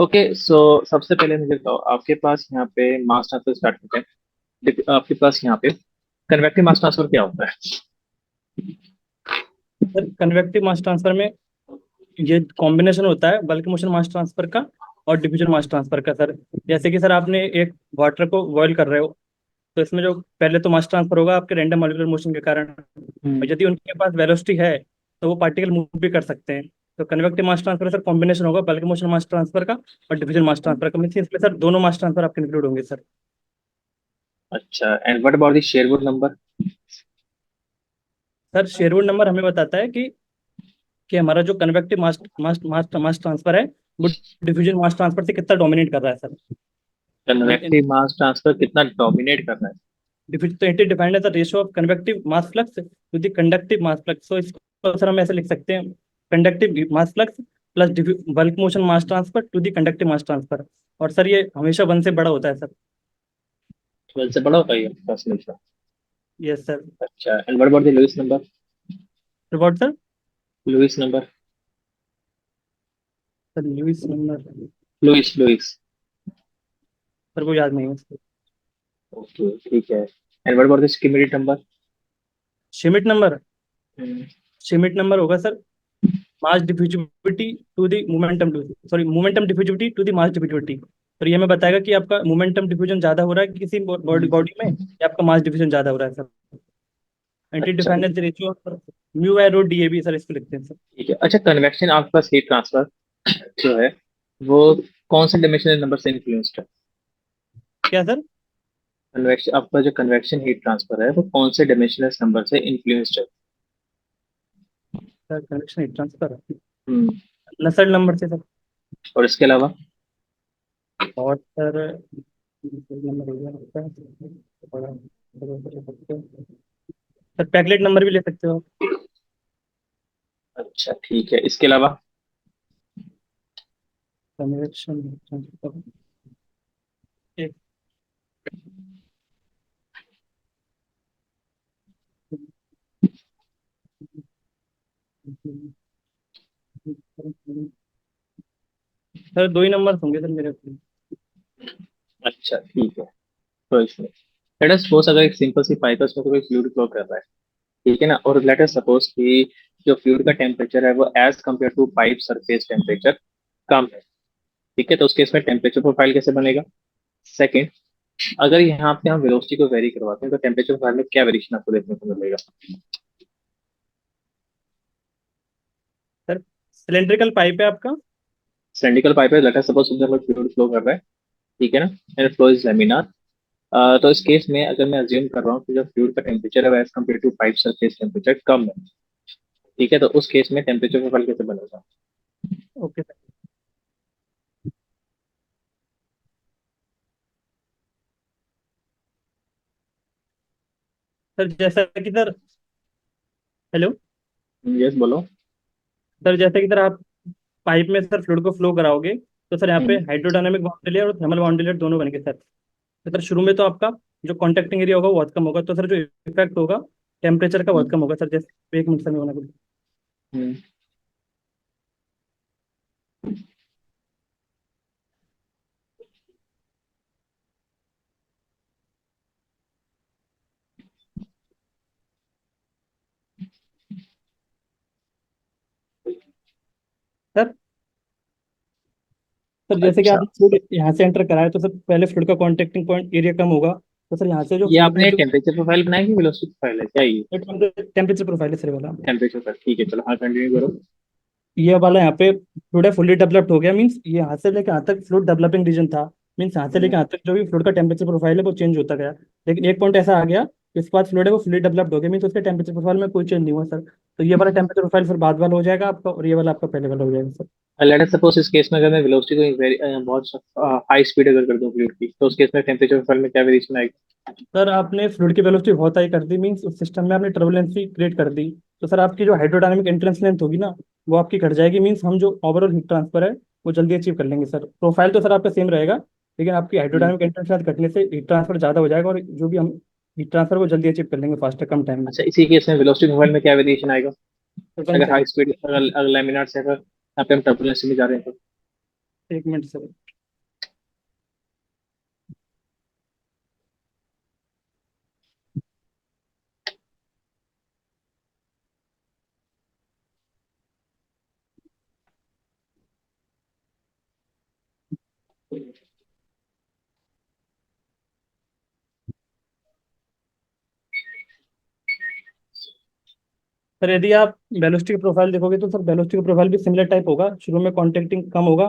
Okay so सबसे पहले मुझे बताओ, आपके पास यहाँ पे मास ट्रांसफर स्टार्ट करते हैं। आपके पास यहाँ पे कन्वेक्टिव मास ट्रांसफर क्या होता है? सर कन्वेक्टिव मास ट्रांसफर में ये कॉम्बिनेशन होता है बल्क मोशन मास ट्रांसफर का और डिफ्यूजन मास ट्रांसफर का सर। जैसे कि सर आपने एक वाटर को बॉईल कर रहे हो, तो इसमें जो पहले तो मास ट्रांसफर होगा आपके रैंडम मॉलिक्यूलर मोशन के कारण, हम्म। और यदि उनके पास वेलोसिटी है तो वो पार्टिकल मूव भी कर सकते हैं। तो convective mass transfer sir combination होगा बल्क मोशन मास ट्रांसफर का और डिफ्यूजन मास ट्रांसफर का, मीन्स इसमें सर दोनों मास ट्रांसफर आपके इंक्लूड होंगे सर। अच्छा, and what about the Sherwood number? Sir Sherwood number हमें बताता है कि हमारा जो कन्वेक्टिव मास मास मास मास ट्रांसफर है वो डिफ्यूजन मास ट्रांसफर से कितना डोमिनेट कर रहा है सर। कन्वेक्टिव मास ट्रांसफर कितना डोमिनेट कर रहा है? तो it defined as the ratio of convective mass flux to the conductive mass flux. So इसको सर हम ऐसे लिख सकते हैं, conductive mass flux plus bulk motion mass transfer to the conductive mass transfer. और सर ये हमेशा वन से बड़ा होता है सर। 12 से बड़ा होता है ये बस हमेशा। Yes sir. अच्छा, and what about the Lewis number? रिवॉर्ड सर। Lewis number. Sir Lewis number Lewis Lewis. Sir को याद नहीं है सर। ओके ठीक है, and what about the schematic number? Schmidt number. Schmidt number होगा sir mass diffusivity to the momentum, sorry momentum diffusivity to the mass diffusivity. तो ये हमें बताएगा कि आपका मोमेंटम डिफ्यूजन ज्यादा हो रहा है किसी बॉडी बॉडी में, या आपका मास डिफ्यूजन ज्यादा हो रहा है सर। एंटी अच्छा defined ratio mu arrow DAB sir इसको लिखते हैं सर। ठीक है। अच्छा, कन्वेक्शन आपके पास हीट ट्रांसफर जो है वो कौन से डायमेंशनल नंबर से इन्फ्लुएंस्ड है? क्या सर? कन्वेक्शन, आपका जो कन्वेक्शन हीट ट्रांसफर है वो कौन से डायमेंशनल नंबर से इन्फ्लुएंस्ड है? सर कनेक्शन हीट ट्रांसफर हम्म। नसर नंबर से सर। और इसके अलावा? और सर नंबर हो गया आपका, बड़ा- सर पैकलेट नंबर भी ले सकते हो आप। अच्छा ठीक है, इसके अलावा? कन्वेक्शन हीट ट्रांसफर एक सर दो ही नंबर होंगे सर मेरे को। अच्छा ठीक है, तो इसमें लेट अस सपोज अगर एक सिंपल सी पाइप है उसमें कोई फ्लूइड फ्लो कर रहा है, ठीक है ना, और लेट अस सपोज कि जो फ्लूइड का टेम्परेचर है वो as compare to pipe surface temperature कम है। ठीक है, तो उस केस में टेम्परेचर प्रोफाइल कैसे बनेगा? सेकंड, अगर यहाँ पे हम वेलोसिटी को वेरी करवाते हैं तो टेम्परेचर प्रोफाइल में क्या वेरिएशन आपको देखने को मिलेगा? सर सिलेंड्रिकल पाइप है आपका। सिलिंड्रिकल पाइप है, लेट अस सपोज उसमें फ्लूइड फ्लो कर रहा है, ठीक है ना, एंड फ्लो इज लेमिनार। तो इस केस में अगर मैं अज्यूम कर रहा हूँ कि जो फ्लूइड का टेम्परेचर है as compare to pipe surface temperature कम है, ठीक है, तो उस केस में टेम्परेचर प्रोफाइल कैसे बनेगा? Okay sir. सर जैसा कि सर, हेलो, यस बोलो। सर जैसा कि सर आप पाइप में सर फ्लूइड को फ्लो कराओगे, तो सर यहाँ पे हम्म। हाइड्रोडायनामिक बाउंड्री लेयर और थर्मल बाउंड्री लेयर दोनों बनेंगे सर। तो सर शुरू में तो आपका जो कॉन्टैक्टिंग एरिया होगा वो बहुत कम होगा, तो सर जो इफेक्ट होगा टेम्परेचर का बहुत हम्म। कम होगा सर। जैसे एक मिनट समय होना कुछ। हम्म। सर सर जैसे कि अच्छा, आपने फ्लूइड यहाँ से एंटर कराया, तो सर पहले फ्लूइड का कॉन्टैक्टिंग पॉइंट एरिया कम होगा, तो सर यहाँ से जो ये फ्लूइड में आपने जो टेम्परेचर प्रोफाइल बनाया कि वेलोसिटी प्रोफाइल है क्या ये? टेम्परेचर प्रोफाइल है सर वाला। टेम्परेचर पर ठीक है, चलो हाँ कंटिन्यू करो। ये वाला यहाँ पे फ्लूइड है फुल्ली डेवलप्ड हो गया, मीन्स ये यहाँ से लेकर यहाँ तक फ्लूइड डेवलपिंग रीजन था। मीन्स यहाँ से हम्म। लेकर यहाँ तक जो भी फ्लूइड का टेम्परेचर प्रोफाइल है वो चेंज होता गया। लेकिन एक पॉइंट ऐसा आ गया कि इसके बाद फ्लूइड है वो फुल्ली डेवलप्ड हो गया, मीन्स उसके टेम्परेचर प्रोफाइल में कोई चेंज नहीं हुआ सर। तो ये वाला टेम्परेचर प्रोफाइल फिर बाद वाला हो जाएगा आपका, और ये वाला आपका पहले वाला हो जाएगा सर। लेट अस सपोज इस केस में अगर मैं वेलोसिटी को बहुत हाई स्पीड अगर कर दूं फ्लूइड की, तो उस केस में टेम्परेचर प्रोफाइल में क्या वेरिएशन आएगा? सर आपने फ्लूइड की वेलोसिटी बहुत हाई कर दी, मीन्स उस सिस्टम में आपने टर्बुलेंसी क्रिएट कर दी। तो सर आपकी जो हाइड्रोडायनामिक एंट्रेंस लेंथ होगी ना, वो आपकी घट जाएगी, मीन्स हम जो ओवरऑल हीट ट्रांसफर है वो जल्दी अचीव कर लेंगे सर। प्रोफाइल तो सर आपका सेम रहेगा, लेकिन आपकी हम्म। हाइड्रोडायनामिक एंट्रेंस लेंथ घटने से हीट ट्रांसफर ज़्यादा हो जाएगा, और जो भी हम हीट ट्रांसफर वो जल्दी अचीव कर लेंगे फास्टर कम टाइम में। अच्छा, इसी केस में वेलोसिटी प्रोफाइल में क्या वेरिएशन आएगा? तो वन अगर हाई सेकेंड। स्पीड, अगर अगर लैमिनार से अगर यहाँ पे हम टर्बुलेंस में जा रहे हैं तो? एक मिनट सर। सर यदि आप वेलोसिटी प्रोफाइल देखोगे तो सर वेलोसिटी प्रोफाइल भी सिमिलर टाइप होगा। शुरू में कॉन्ट्रैक्टिंग कम होगा,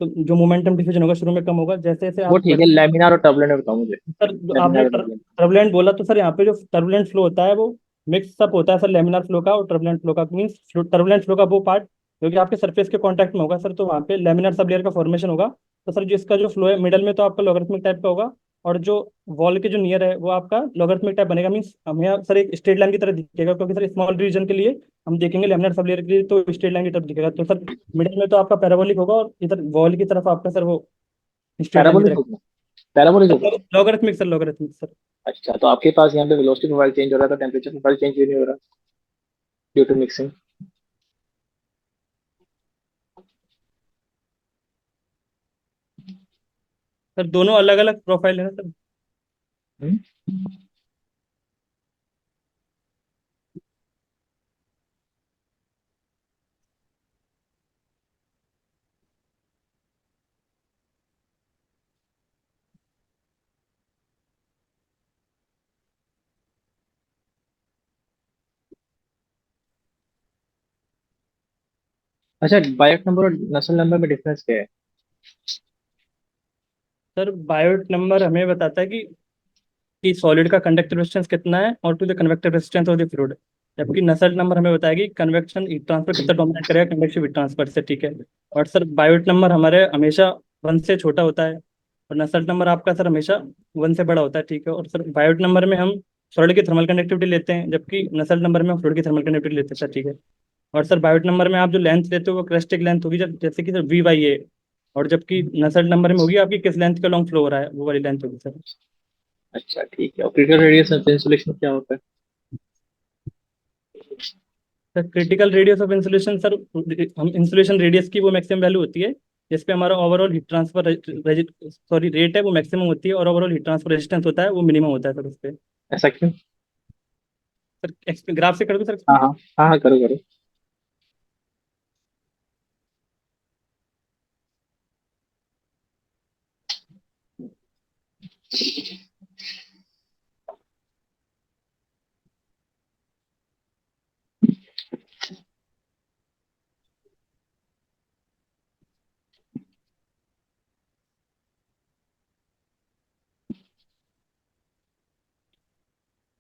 तो जो मोमेंटम डिफिजन होगा शुरू में कम होगा। जैसे जैसे वो आप ठीक है, लैमिनार और टर्बुलेंट में बताओ मुझे। सर आपने लैमिनार और टर्बुलेंट। टर्बुलेंट बोला, तो सर यहाँ पे जो टर्बुलेंट फ्लो होता है वो मिक्स अप होता है सर, लेमिनार फ्लो का और टर्बुलेंट फ्लो का। मीन्स टर्बुलेंट फ्लो का वो पार्ट जो कि आपके सरफेस के कांटेक्ट में होगा सर, तो वहाँ पे लेमिनार सब लेयर का फॉर्मेशन होगा। तो सर जिसका जो फ्लो है मिडल में, तो आपका लॉगरिथमिक टाइप का होगा। और जो वॉल के जो नियर है वो आपका लॉगरिथमिक टाइप बनेगा। मीन्स हमें यहाँ सर एक स्ट्रेट लाइन की तरह दिखेगा, क्योंकि सर स्मॉल रीजन के लिए हम देखेंगे लेमिनार सब लेयर के लिए तो स्ट्रेट लाइन की तरफ दिखेगा। तो सर मिडल में तो आपका पैराबोलिक होगा, और इधर वॉल की तरफ आपका सर वो स्ट्रेट लाइन की पैराबोलिक तरह। होगा। पैराबोलिक होगा। Logarithmic sir, logarithmic sir. अच्छा, तो आपके पास यहाँ पे वेलोसिटी प्रोफाइल चेंज हो रहा है, तो टेम्परेचर प्रोफाइल चेंज क्यों नहीं हो रहा? Due to mixing. सर दोनों अलग अलग प्रोफाइल है ना सर। अच्छा, बायोट नंबर और नसल नंबर में डिफरेंस क्या है? सर बायोट नंबर हमें बताता है कि सॉलिड का कंडक्टिव रेजिस्टेंस कितना है और to the convective resistance of the fluid. जबकि नसल नंबर हमें बताएगी कन्वेक्शन हीट ट्रांसफर कितना डोमिनेट करेगा कन्वेक्टिव हीट ट्रांसफर से, ठीक है। और सर बायोट नंबर हमारे हमेशा 1 से छोटा होता है, और नसल नंबर आपका सर हमेशा 1 से बड़ा होता है, ठीक है। और सर बायोट नंबर में हम सॉलिड की थर्मल कंडक्टिविटी लेते हैं, जबकि नसल नंबर में हम फ्लूइड की थर्मल कंडक्टिविटी लेते हैं सर, ठीक है। और सर बायोट नंबर में आप जो लेंथ लेते हो वो क्रेस्टिक लेंथ होगी, जैसे कि सर V/A। और जबकि नसल नंबर में होगी आपकी किस लेंथ का लॉन्ग फ्लो हो रहा है, वो वाली लेंथ होगी सर। अच्छा ठीक है, और क्रिटिकल रेडियस ऑफ इंसुलेशन क्या होता है? Sir critical radius of insulation sir, हम इंसुलेशन रेडियस की वो मैक्सिमम वैल्यू होती है जिस पे हमारा overall heat transfer sorry rate है वो मैक्सिमम होती है, और ओवरऑल हीट ट्रांसफर रेजिस्टेंस होता है वो मिनिमम होता है सर उस पे। ऐसा क्यों? सर ग्राफ से कर दो सर हाँ explain? हाँ। हाँ हाँ, करो करो।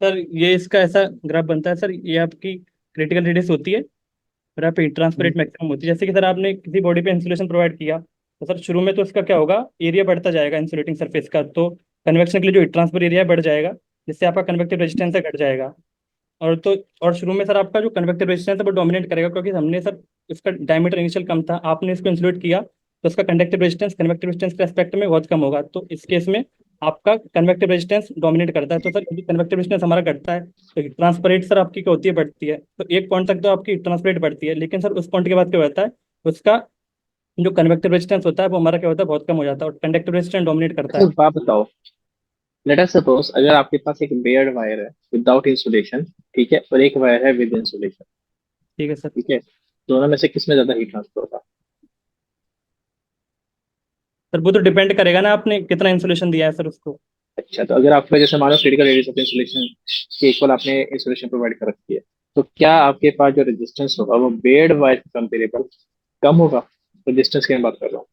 सर ये इसका ऐसा ग्राफ बनता है सर, ये आपकी क्रिटिकल रेडियस होती है और आप हीट ट्रांसफर हम्म। रेट मैक्सिमम होती है। जैसे कि सर आपने किसी बॉडी पे इंसुलेशन प्रोवाइड किया, तो सर शुरू में तो इसका क्या होगा, एरिया बढ़ता जाएगा इंसुलेटिंग सरफेस का, तो कन्वेक्शन के लिए जो हीट ट्रांसफर एरिया बढ़ जाएगा, जिससे आपका कन्वेक्टिव रेजिस्टेंस है घट जाएगा। और तो और शुरू में सर आपका जो कन्वेक्टिव रेजिस्टेंस है वो डोमिनेट करेगा, क्योंकि हमने सर इसका डायमीटर इनिशियल कम था, आपने इसको इंसुलेट किया तो इसका कंडक्टिव रेजिस्टेंस कन्वेक्टिव रेजिस्टेंस के एस्पेक्ट में बहुत कम होगा। तो इस केस में आपका कन्वेक्टिव रेजिस्टेंस डोमिनेट करता है। तो सर यदि कन्वेक्टिव रेजिस्टेंस हमारा घटता है तो ट्रांसपरेट सर आपकी क्या होती है, बढ़ती है। तो एक पॉइंट तक तो आपकी ट्रांसपरेट बढ़ती है, लेकिन सर उस पॉइंट के बाद क्या होता है, उसका जो कन्वेक्टिव रेजिस्टेंस होता है वो हमारा क्या होता है, बहुत कम हो जाता है, और कंडक्टिव रेजिस्टेंस डोमिनेट करता अच्छा, है। एक बात बताओ। लेट अस सपोज अगर आपके पास एक बेयर्ड वायर है विदाउट इंसुलेशन, ठीक है, और एक वायर है विद इंसुलेशन, ठीक है सर। ठीक है, दोनों में से किस में ज्यादा हीट ट्रांसफर होगा? सर वो तो डिपेंड करेगा ना आपने कितना इंसुलेशन दिया है सर उसको। अच्छा, तो अगर आपका जैसे मानो क्रिटिकल रेडियस ऑफ इंसुलेशन के इक्वल आपने इंसुलेशन प्रोवाइड कर रखी है, तो क्या आपके पास जो रेजिस्टेंस होगा वो बेयर्ड वायर के कंपेरेबल कम होगा? रेजिस्टेंस की मैं बात कर रहा हूँ,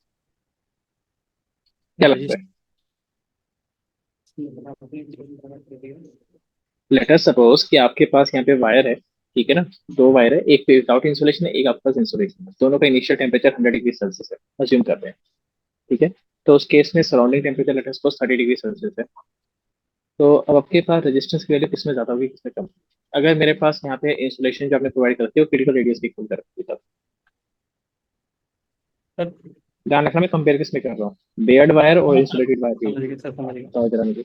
क्या लगता है? लेट अस सपोज कि आपके पास यहाँ पे वायर है, ठीक है ना, दो वायर है, एक पे विदाउट इंसुलेशन है, एक आपके पास इंसुलेशन है, दोनों का इनिशियल टेम्परेचर 100 डिग्री सेल्सियस है, अज्यूम करते हैं, ठीक है। तो उस केस में surrounding temperature let us suppose 30 degree Celsius है। तो अब आपके पास रेजिस्टेंस की वैल्यू किसमें ज्यादा होगी, किसमें कम? अगर मेरे पास यहाँ पे इंसुलेशन जो आपने प्रोवाइड करती है वो क्रिटिकल रेडियस की इक्वल कर रखी है, तब सर ध्यान रखना मैं कंपेयर किसमें कर रहा हूँ, बेयर्ड वायर और हाँ, इंसुलेटेड वायर की। समझ गए सर, समझ गए। बताओ जरा मुझे।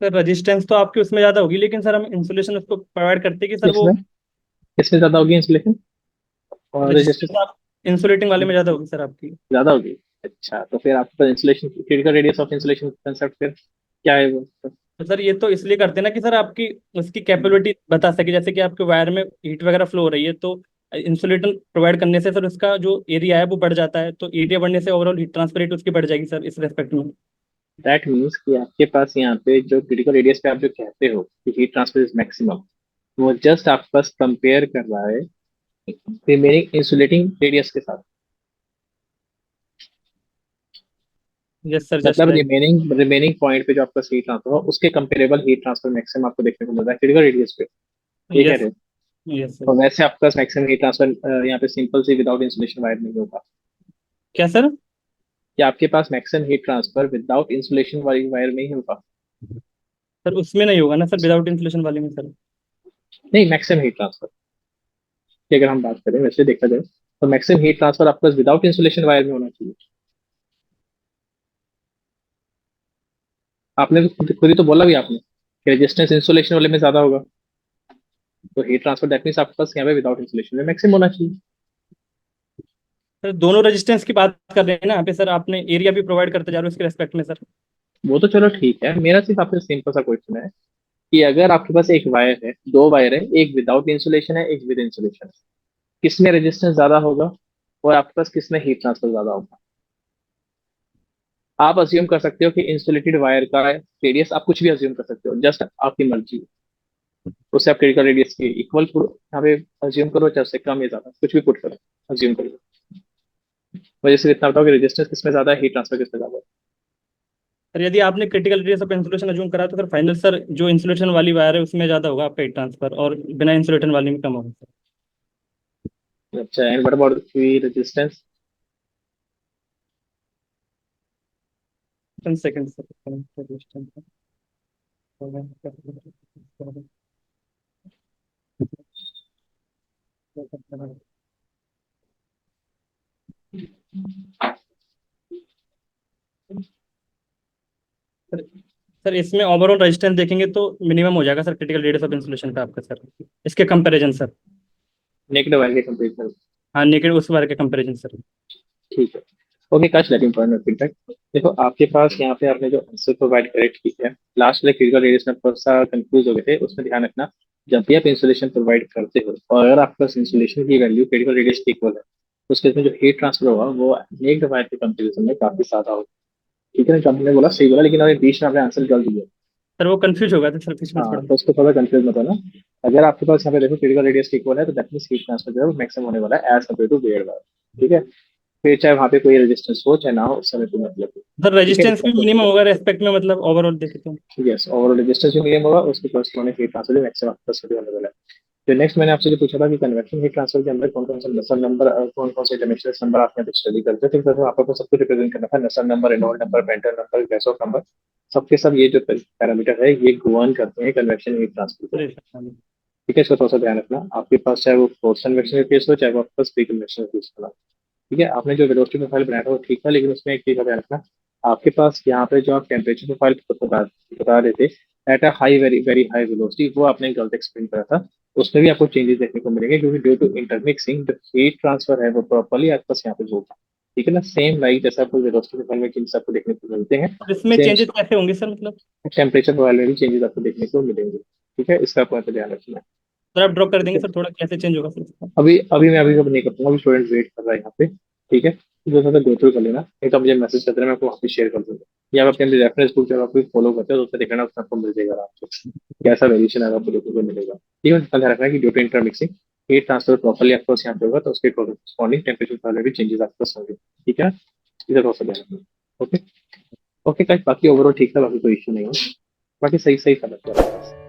सर रेजिस्टेंस तो आपकी उसमें ज्यादा होगी, लेकिन सर हम इंसुलेशन उसको प्रोवाइड करते हैं कि सर वो इसमें इसमें ज्यादा होगी इंसुलेशन और रेजिस्टेंस रेजिस्टेंस आप इंसुलेटिंग वाले में ज्यादा होगी सर आपकी। ज्यादा होगी? अच्छा, तो फिर आपका insulation, critical radius of insulation concept फिर क्या है वो? तो सर ये तो इसलिए करते हैं ना कि सर आपकी उसकी कैपेबिलिटी बता सके, जैसे कि आपके वायर में हीट वगैरह फ्लो हो रही है तो इंसुलेटर प्रोवाइड करने से सर उसका जो एरिया है वो बढ़ जाता है, तो एरिया बढ़ने से ओवरऑल हीट ट्रांसफर रेट उसकी बढ़ जाएगी सर इस रेस्पेक्ट में। दैट मीन्स कि आपके पास यहाँ पे जो क्रिटिकल रेडियस पे आप जो कहते हो कि हीट ट्रांसफर इज मैक्सिमम, वो जस्ट आपके पास कंपेयर कर रहा है रिमेनिंग इंसुलेटिंग रेडियस के साथ। यस सर, जस्ट मतलब राइट। रिमेनिंग रिमेनिंग पॉइंट पे जो आपका हीट ट्रांसफर हो उसके कंपेरेबल हीट ट्रांसफर मैक्सिमम आपको देखने को मिल रहा है क्रिटिकल रेडियस पे, ये कह यस। रहे हो? Yes sir. और वैसे आपके पास मैक्सिमम हीट ट्रांसफर यहाँ पे सिंपल सी विदाउट इंसुलेशन वायर नहीं होगा। क्या सर? कि आपके पास maximum heat transfer without insulation वाली वायर नहीं होगा। सर उसमें नहीं होगा ना सर, विदाउट इंसुलेशन वाले में सर। नहीं, मैक्सिमम हीट ट्रांसफर की अगर हम बात करें वैसे देखा जाए तो मैक्सिमम हीट ट्रांसफर आपके पास विदाउट इंसुलेशन वायर में होना चाहिए। आपने तो खुद ही तो बोला भी आपने कि रेजिस्टेंस इंसुलेशन वाले में ज्यादा होगा, तो हीट ट्रांसफर दैट मींस आपके पास यहाँ पे विदाउट इंसुलेशन में मैक्सिमम होना चाहिए। सर दोनों रेजिस्टेंस की बात कर रहे हैं ना यहाँ पे सर, आपने एरिया भी प्रोवाइड करते जा रहे हो उसके रेस्पेक्ट में सर। वो तो चलो ठीक है, मेरा सिर्फ आपसे सिंपल सा क्वेश्चन है कि अगर आपके पास एक वायर है, दो वायर है, एक विदाउट इंसुलेशन है एक विद इंसुलेशन है, किसमें रेजिस्टेंस ज्यादा होगा और आपके पास किसमें हीट ट्रांसफर ज्यादा होगा? आप अज्यूम कर सकते हो कि इंसुलेटेड वायर का रेडियस, आप कुछ भी अज्यूम कर सकते हो, जस्ट आपकी मर्जी। उससे आप क्रिटिकल रेडियस के इक्वल यहाँ पे अज्यूम करो, चाहे उससे कम या ज्यादा कुछ भी पुट करो, अज्यूम करो। वजह से इतना बताओ कि रेजिस्टेंस किसमें ज्यादा है, हीट ट्रांसफर किसमें ज्यादा है। सर यदि आपने critical radius of insulation assume करा तो सर फाइनल सर जो इंसुलेशन वाली वायर है उसमें ज्यादा होगा आपका हीट ट्रांसफर, और बिना इंसुलेटर वाले में कम होगा सर। अच्छा, and what about resistance? 10 second sir. Sir sir इसमें ओवरऑल रेजिस्टेंस देखेंगे तो मिनिमम हो जाएगा sir critical radius of insulation का आपका सर, इसके कंपैरिजन सर। नेगेटिव वायर के कंपेरिजन? हाँ नेकेड उस वाले के कंपैरिजन सर। ठीक है। ओके, काश लेटिंग पॉइंट फीडबैक। देखो आपके पास यहाँ पे आपने जो आंसर प्रोवाइड करेक्ट की है, लास्ट वाले क्रिटिकल रेडियस में थोड़ा सा कंफ्यूज हो गए थे, उसमें ध्यान रखना। जब भी आप इंसुलेशन प्रोवाइड करते हो और अगर आपके पास इंसुलेशन की वैल्यू क्रिटिकल रेडियस के इक्वल है, तो उसके इसमें जो हीट ट्रांसफर होगा वो नेक्ड वायर के कंपेरिजन में काफी ज्यादा होगा। ठीक है ना? जो आपने बोला सही बोला, लेकिन अभी बीच में आपने आंसर गलत दिया। सर वो कंफ्यूज होगा था सर बीच में हाँ, थोड़ा। तो उसको थोड़ा कंफ्यूज मत होना। अगर आपके पास यहाँ पे देखो क्रिटिकल रेडियस के इक्वल है, तो दैट मींस हीट ट्रांसफर जो है वो मैक्सिमम होने वाला है as compare to bare wire. ठीक है? फिर चाहे वहाँ पे कोई रेजिस्टेंस हो चाहे ना हो, उस समय कोई मतलब नहीं। सर ठीक है, रेजिस्टेंस इसका भी कोई मिनिमम मतलब होगा रेस्पेक्ट में, मतलब ओवरऑल देखे तो। नहीं। यस, ओवरऑल रेजिस्टेंस जो मिनिमम होगा उसके corresponding हीट ट्रांसफर भी मैक्सिमम आपका स्टडी होने वाला है। तो नेक्स्ट मैंने आपसे जो पूछा था कि कन्वेक्शन हीट ट्रांसफर के अंदर कौन कौन सा नसल नंबर, कौन कौन से डायमेंशनल नंबर आप यहाँ पे स्टडी करते थे, तो आपको सब कुछ रिप्रेजेंट करना था। नसल नंबर, रेनॉल्ड नंबर, बेंटल नंबर, गैसोफ नंबर, सबके सब ये जो पैरामीटर है ये गवर्न करते हैं कन्वेक्शन हीट ट्रांसफर को। सर ठीक है, इसका थोड़ा सा ध्यान रखना। आपके पास चाहे वो फोर्स कन्वेक्शन केस हो चाहे वो आपके पास प्री कन्वेक्शन केस हो। ठीक है, आपने जो वेलोसिटी प्रोफाइल बनाया था वो ठीक था, लेकिन उसमें एक चीज का ध्यान रखना। आपके पास यहाँ पे जो आप टेम्परेचर प्रोफाइल बता रहे थे at a high, very very high velocity, वो आपने गलत एक्सप्लेन करा था। उसमें भी आपको चेंजेस देखने को मिलेंगे, क्योंकि ड्यू टू इंटरमिक्सिंग जो हीट ट्रांसफर है वो प्रॉपरली आपके पास यहाँ पे होगा। ठीक है ना? सेम लाइक जैसे आपको वेलोसिटी प्रोफाइल में चेंजेस आपको देखने को मिलते हैं, इसमें सेम चेंजेस कैसे होंगे सर मतलब? टेम्परेचर प्रोफाइल में भी चेंजेस आपको देखने को मिलेंगे। ठीक है, इसका आपको ध्यान रखना है। सर आप ड्रॉप कर ठीक देंगे है, सर थोड़ा, कैसे चेंज होगा सर इसका? अभी मैं अभी कब नहीं कर पाऊंगा, अभी स्टूडेंट वेट कर रहा है यहाँ पे। ठीक है, जो थोड़ा गो थ्रू कर लेना, नहीं तो मुझे मैसेज कर देना, मैं आपको वहाँ पे शेयर कर दूंगा। या आप अपने रेफरेंस बुक जब आप फॉलो करते हो तो उससे देखना, उसमें आपको मिल जाएगा आराम से कैसा वेरिएशन आएगा, आपको देखने को मिलेगा। ठीक है, इसका ध्यान रखना कि due to intermixing heat transfer properly आपको यहाँ पे होगा, तो उसके कॉरेस्पॉन्डिंग टेम्परेचर में भी चेंजेस आपको पास होंगे। ठीक है, इधर थोड़ा सा ध्यान रखना। ओके। ओके, बाकी ओवरऑल ठीक था, बाकी कोई इश्यू नहीं है, बाकी सही सही था बच्चा।